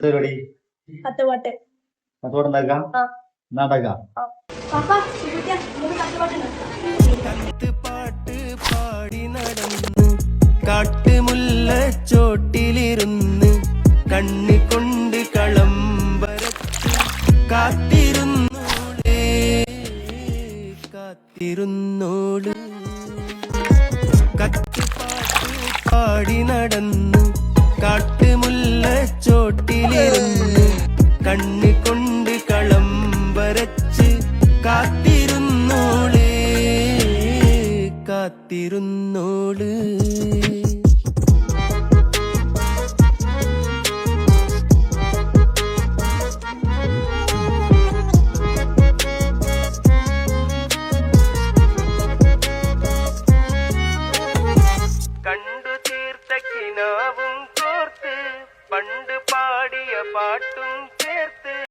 പരിപാടി പത്തുപാട്ട് കത്തോടുണ്ടാക്കാം നാടകം പാട്ട് പാടി നടന്ന് കാട്ടുമുല്ല ചോട്ടിലിരുന്ന് കണ്ണി കൊണ്ട് കളം വരച്ച് കാത്തിരുന്നോള് കത്തുപാട്ട് പാടി നടന്ന് കാട്ടുമുല്ല ചോട്ടിലിരുന്ന് കണ്ണി കൊണ്ട് കളം വരച്ച് കാത്തിരുന്നോള് കാത്തിരുന്നോള് കണ്ടു തീർത്ത കിനാവും കോർത്ത് പണ്ട് പാടിയ പാട്ടും